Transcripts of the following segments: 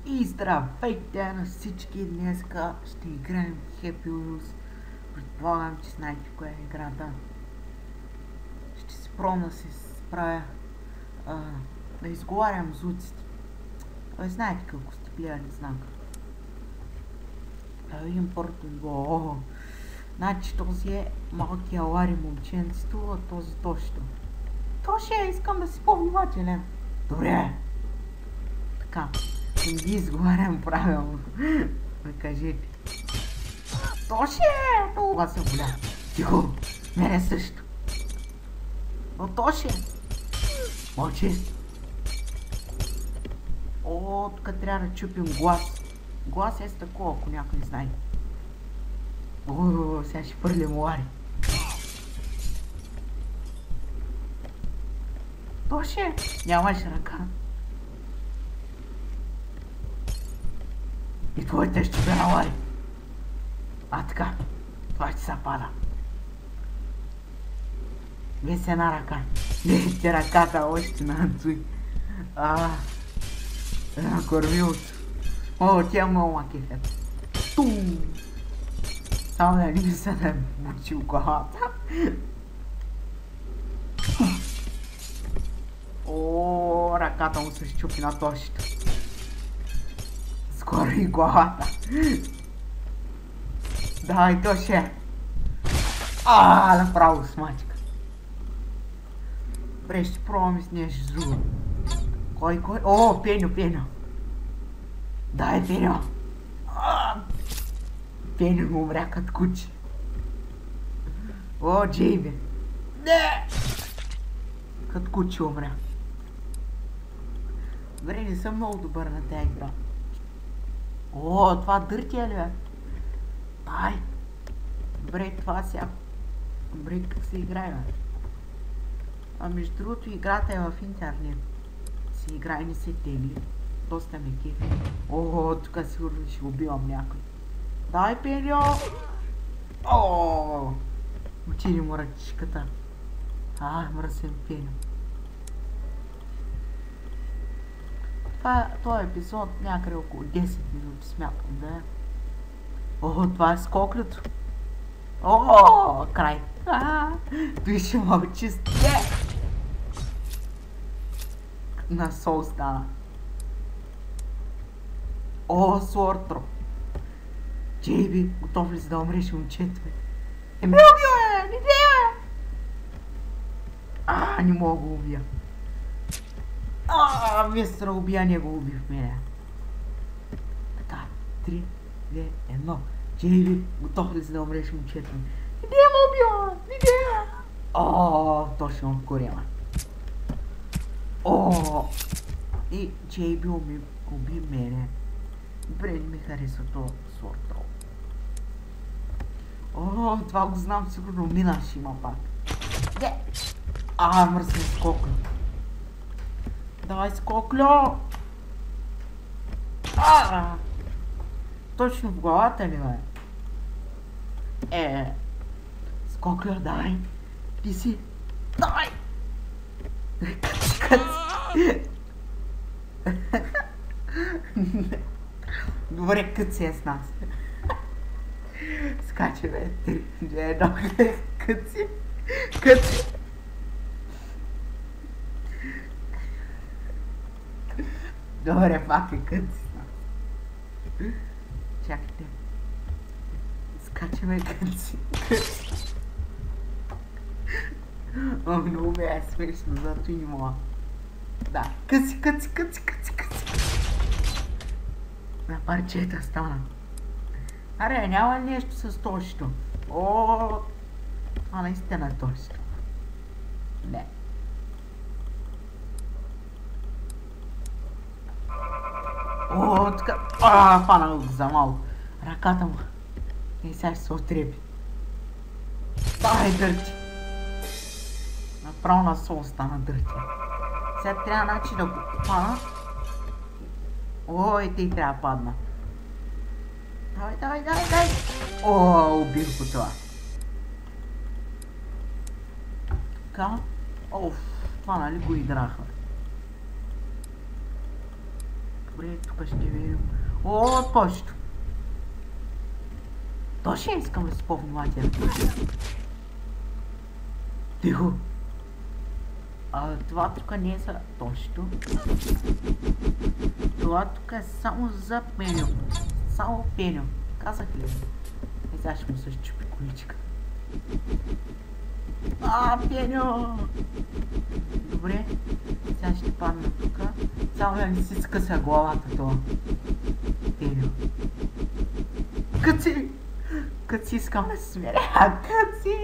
И здравейте на всички! Днеска ще играем Happy Wheels. Предполагам, че знаете коя е играта. Ще се пробвам да се справя да изговарям звуците. Знаете колко сте гледали знака. Да видим първото ниво. Значи този е малкия Лари момченцето, а този Тошито. Тоше, искам да си по-внимателен. Добре. Така. Не ги изговарям правилно. Да кажете. Тоше! Много се боля. Тихо! Мене също. Но Тоше! Мълчи! О, тук трябва да чупим глас. Глас е с такова, ако някой не знае. О, сега ще пърлим Лари. Тоше! Нямаш ръка. И твоята ще бе на Лари. А така, това ще се пада. Вие една ръка. Вие ръката още на Анцуй. Кормилото. О, тя много макефет. Тум! Само да не ми се да бучи в главата. О, ръката му се щупи на Тошито. Скоро и главата. Давай, Тоше. Направо смачка. Добре, ще пробваме с нещо друго. Кой? О, Пеню. Дай, Пеню. Пеню умря като куче. О, Джейби. Не! Като куче умря. Добре, не съм много добър на тази игра. О, това дъртия ли бе? Дай! Добре, това сега... Добре, как се играе бе? Между другото, играта е в интернет. Се играе, не се тегли. Доста ме кефи. О, тук сигурно ще убивам някой. Дай, Пеньо! О! Учили му ръчичката. Мръсен Пеньо. Това епизод някъде около 10 минути смятам да е. О, това е скоклето. О, край. Той ще мълчи. На сол стана. О, Суортро. Джейби, готов ли си да умреш, момчето? Не ме убия, не не мога го убия. Вместо да убия, не го уби в мене. Така, 3, 2, 1. Джейби, готов ли си да умреш, момчето? Не ме убия, точно отгорема. И Джейби уби мене. Добре, не ми харесва това Суортро. Това го знам, сигурно мина ще има пак. Мръсен скоклю. Давай, скоклю! Точно в главата ли бе? Скоклю, давай. Ти си. Давай! Къци. Добре, къци е с нас. Скаче бе, 3, 2, 1, къци. Добре, пак е къци с нас. Чакайте. Скаче бе, къци. Много бе е смешно, зато и не мога. Да, къци. На парчета стана. Аре, няма нещо с Тошито. Това наистина е Тошито. Не. Така. Фана го за малко. Ръката му. И сега ще се отреби. Давай, дърти. Направо на сол стана дърти. Сега трябва начин да го фана. И тъй трябва да падна. Давай. Убих го това. Така. Това нали го играха. Добре, тук ще видим. О, точно! Точно искам да си по-внимателен. Тихо! Това тук не е за точно. Това тук е само за Пеньо. Само Пеньо. Казах ли? Сега ще му се щупи количка. Пеньо! Добре. Сега ще падна тук. Само да не си скъса главата това. Пеньо. Къци! Къци, искам да се смиря. Къци!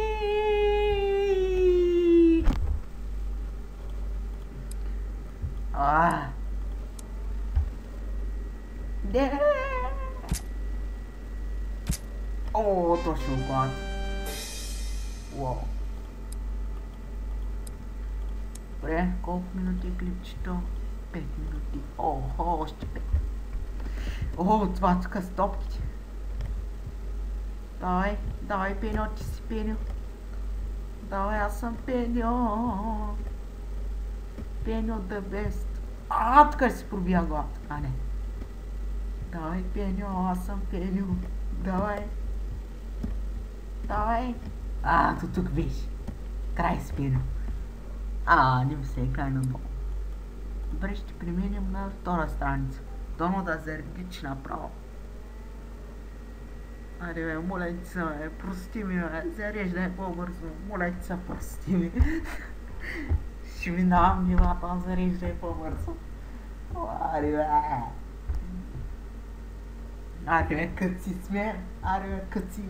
Не! О, точно глад. Уау. Добре, колко минути е клипчето? 5 минути. Още 5. Това тук с топките. Давай, Пеньо, ти си Пеньо. Давай, аз съм Пеньо. Пеньо the best. Тук си пробия главата. Не. Давай, Пеньо, аз съм Пеньо. Давай. То тук беше. Край с Пеньо. Не ми се е край надолу. Добре, ще преминем на втора страница. Доно да зарегич направо. Аре бе, моля ти се, прости ми, зареждай по-бързо. Моля ти се, прости ми. Ще минавам нивата, зареждай по-бързо. Аре бе, къци сме. Къци.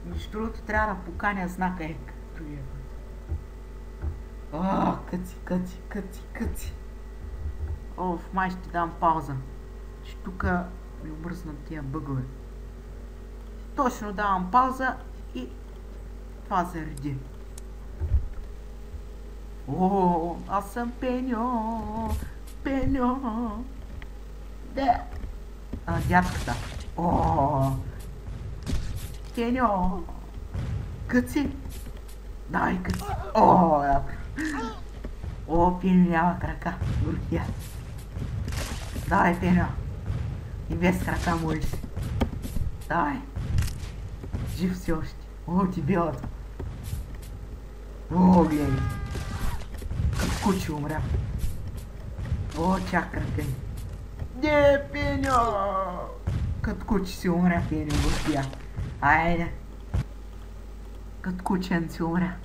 Между другото трябва да поканя знака като е. Къци. Май ще дам пауза. Че тук ми обръзнат тия бъгове. Точно давам пауза и това зареди. Аз съм Пеньо. Дядката. Пеньо. Къци. Давай, къци. Пеньо няма крака. Горкия. Давай, Пеньо. И без крака можеш. Давай. Жив си още. Ти белата. Гледай. Като куче умря. Чак крака. Не, Пеньо. Като куче си умря, Пеньо, горкия. Айде. Като кучен си умря.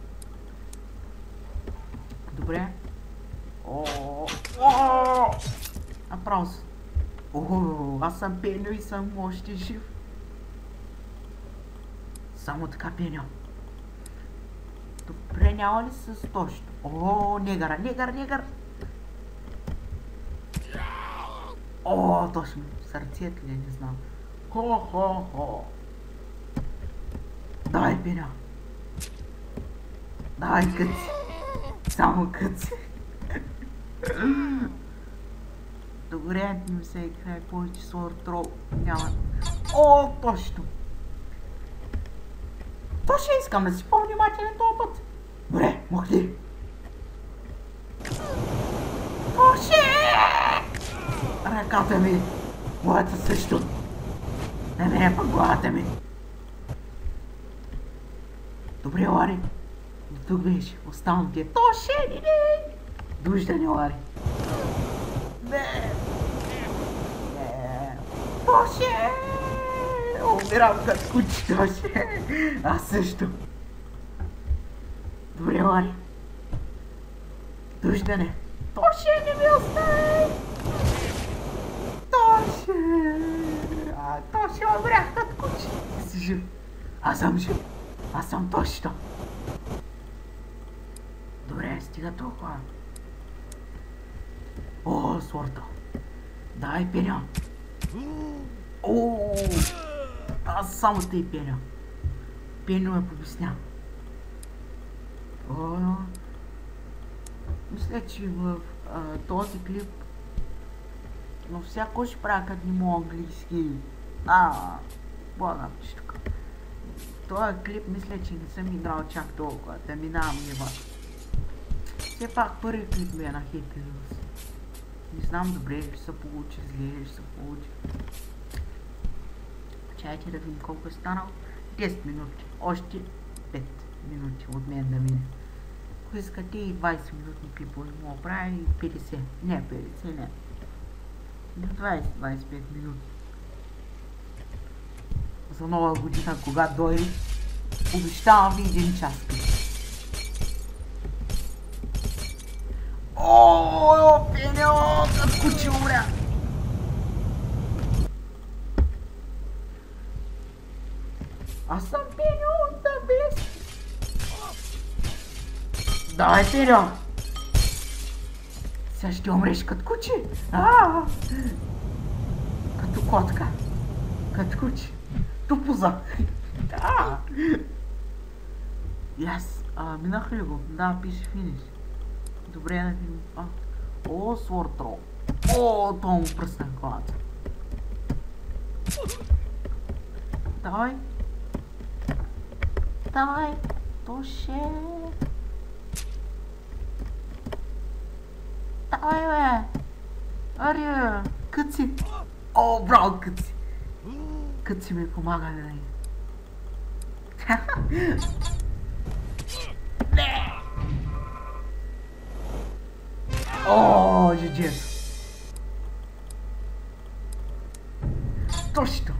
Добре. Направо. Аз съм Пеньо и съм още жив. Само така, Пеньо. Добре, няма ли с точно? Негър. Точно. Сърцето ли, не знам. Давай, Пеньо. Давай, къци. Само къци. Добре, не ми се играе повече Sword Roll. Няма. Точно. Точно искам да си по-внимателен този път. Добре, махни. Точно! Ръката ми. Моята също. Не ме пък главата ми. Добре, Лари. До тук беше. Оставам ти. Точно! Дождане, Лари. Не! Точно! Умирам като куче, точно! Аз също. Добре, Лари. Дождане. Точно, не ми остави! Точно умрях като куче. Ти си жив. Аз съм жив. Аз съм точно. Добре, стига толкова. Сорта. Дай, Пеньо. Аз само тъй, Пеньо. Пеньо ме побесня. Мисля, че в този клип но всяко ще правя като не мога английски. Богам, че тук. Този клип мисля, че не съм играл чак толкова, да минавам нива. Все пак първи клип ми е на Happy Wheels. Не знам добре ще се получи, зле ще се получи. Чайте да видим колко е станало. 10 минути. Още 5 минути от мен да мине. Ако искате и 20 минутни клипове мога правя и 50. Не 50, не. 20-25 минути. За нова година, когато дойде, обещавам ви 1 час. О, Пеньо, как куче умря! Аз съм Пеньо, да без! Давай, Пеньо! Сега ще умреш като куче! Като котка! Като куче! Тупоза! Да! Яс! Минах ли го? Да, пише финиш. Добре, да видим. О, Свортрол. О, то му пръсна колата. Давай. Давай. Тоше. Давай, бе. Аре, Къци. О, браво, Къци. Къци ми помага, бе. О, GG. Точно.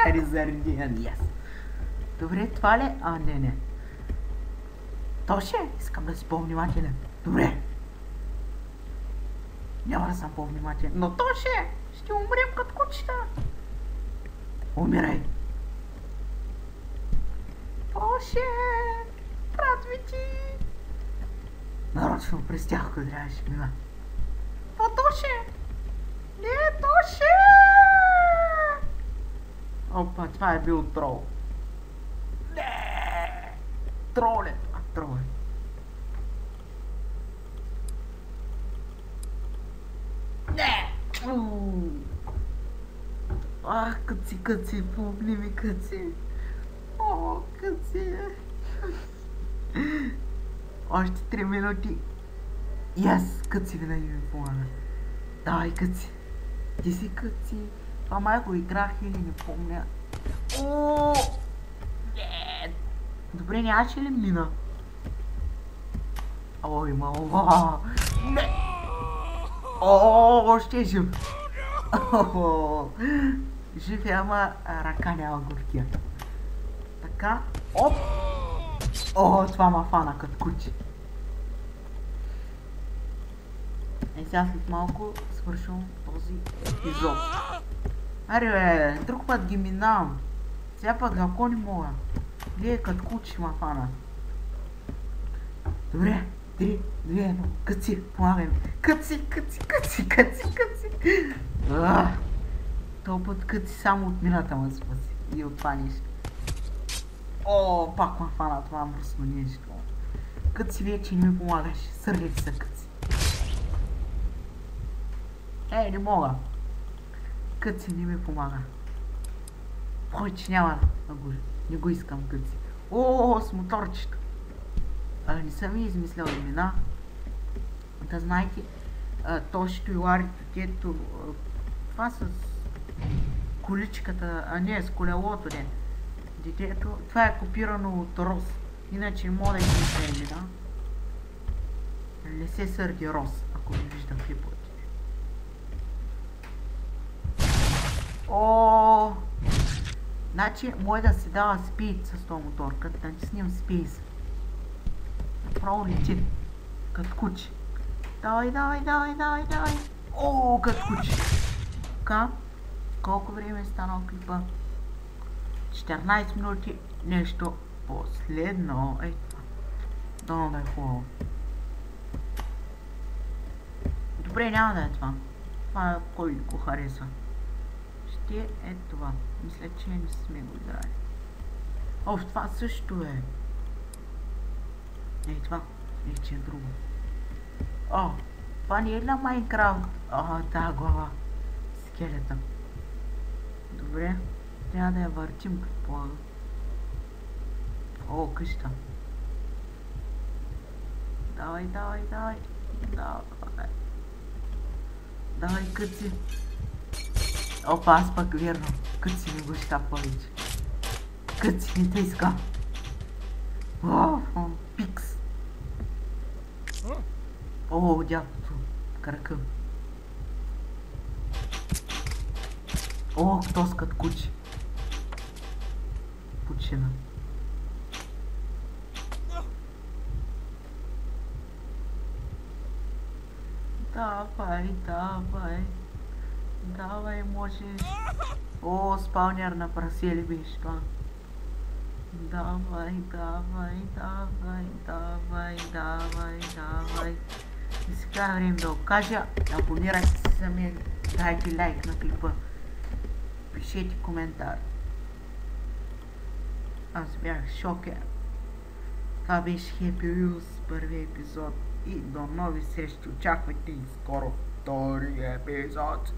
Резервен, yes. Добре, това ли? Не. Тоше, искам да си по-внимателен. Добре. Няма да съм по-внимателен. Но Тоше, ще умрем като кучета. Умирай. Тоше, брат ми ти. Нарочно през тях, ако трябваше мина. Но Тоше! Не, Тоше! Опа, това е бил трол. Не! Троле! Троле. Не! Къци, помни ми, Къци. О, Къци. Още 3 минути. Yes, Къци винаги ми помага. Давай, Къци. Ти си Къци. Това май го играх или не помня. О! Не! Добре, нямаше ли мина? Ой, мала. Не! О, още е жив. Жив е, ама ръка няма горкия. Така. Оп! О, това ма фана като куче. Сега след малко свършвам този епизод. Аре бе, друг път ги минавам. Сега пък ако не мога. Гледай като куче ма фана. Добре, 3, 2, 1. Къци, помагай ми. Къци. Този път Къци само от мината ме спаси. И от това нещо. О, пак ма фана това мръсно нещо. Къци вече не ми помагаш. Сърдите се, Къци. Не мога. Къци не ми помага. Повече няма да го... Не го искам, Къци. О, с моторчето. Не съм ви измислял имена. Да знаете, Тошито и Ларито, тето... Това с количката, а не, с колелото, не. Детето, това е копирано от Рос. Иначе не мога да измисля имена. Не се сърди Рос, ако не виждам клиповете. О, значи може да се дава спид с този мотор, като натиснем спейс. Направо лети, като куче. Давай. О, като куче. Така, колко време е станал клипа? 14 минути, нещо последно. Ей, дано да е хубаво. Добре, няма да е това. Това кой го харесва. Ще е това. Мисля, че не сме го играли. О, това също е. Ей, това. Вече е друго. О, това не е на Майнкрафт. О, тази глава. Скелета. Добре. Трябва да я въртим какво. О, къща. Давай, давай, давай. Давай. Давай, Câți. Опа, аз пък верно. Câți ми го щапа вече. Câți не те иска. Пикс. О, дядото. Кръка. О, тоскат кучи. Почина. Давай, давай. Давай, можеш. О, спаунер на прасели беше това. Давай, давай, давай, давай, давай, давай. И сега е време да го кажа. Абонирайте се за мен. Дайте лайк на клипа. Пишете коментар. Аз бях шокер. Това беше Happy Wheels, първи епизод. И до нови срещи. Очаквайте и скоро втори епизод.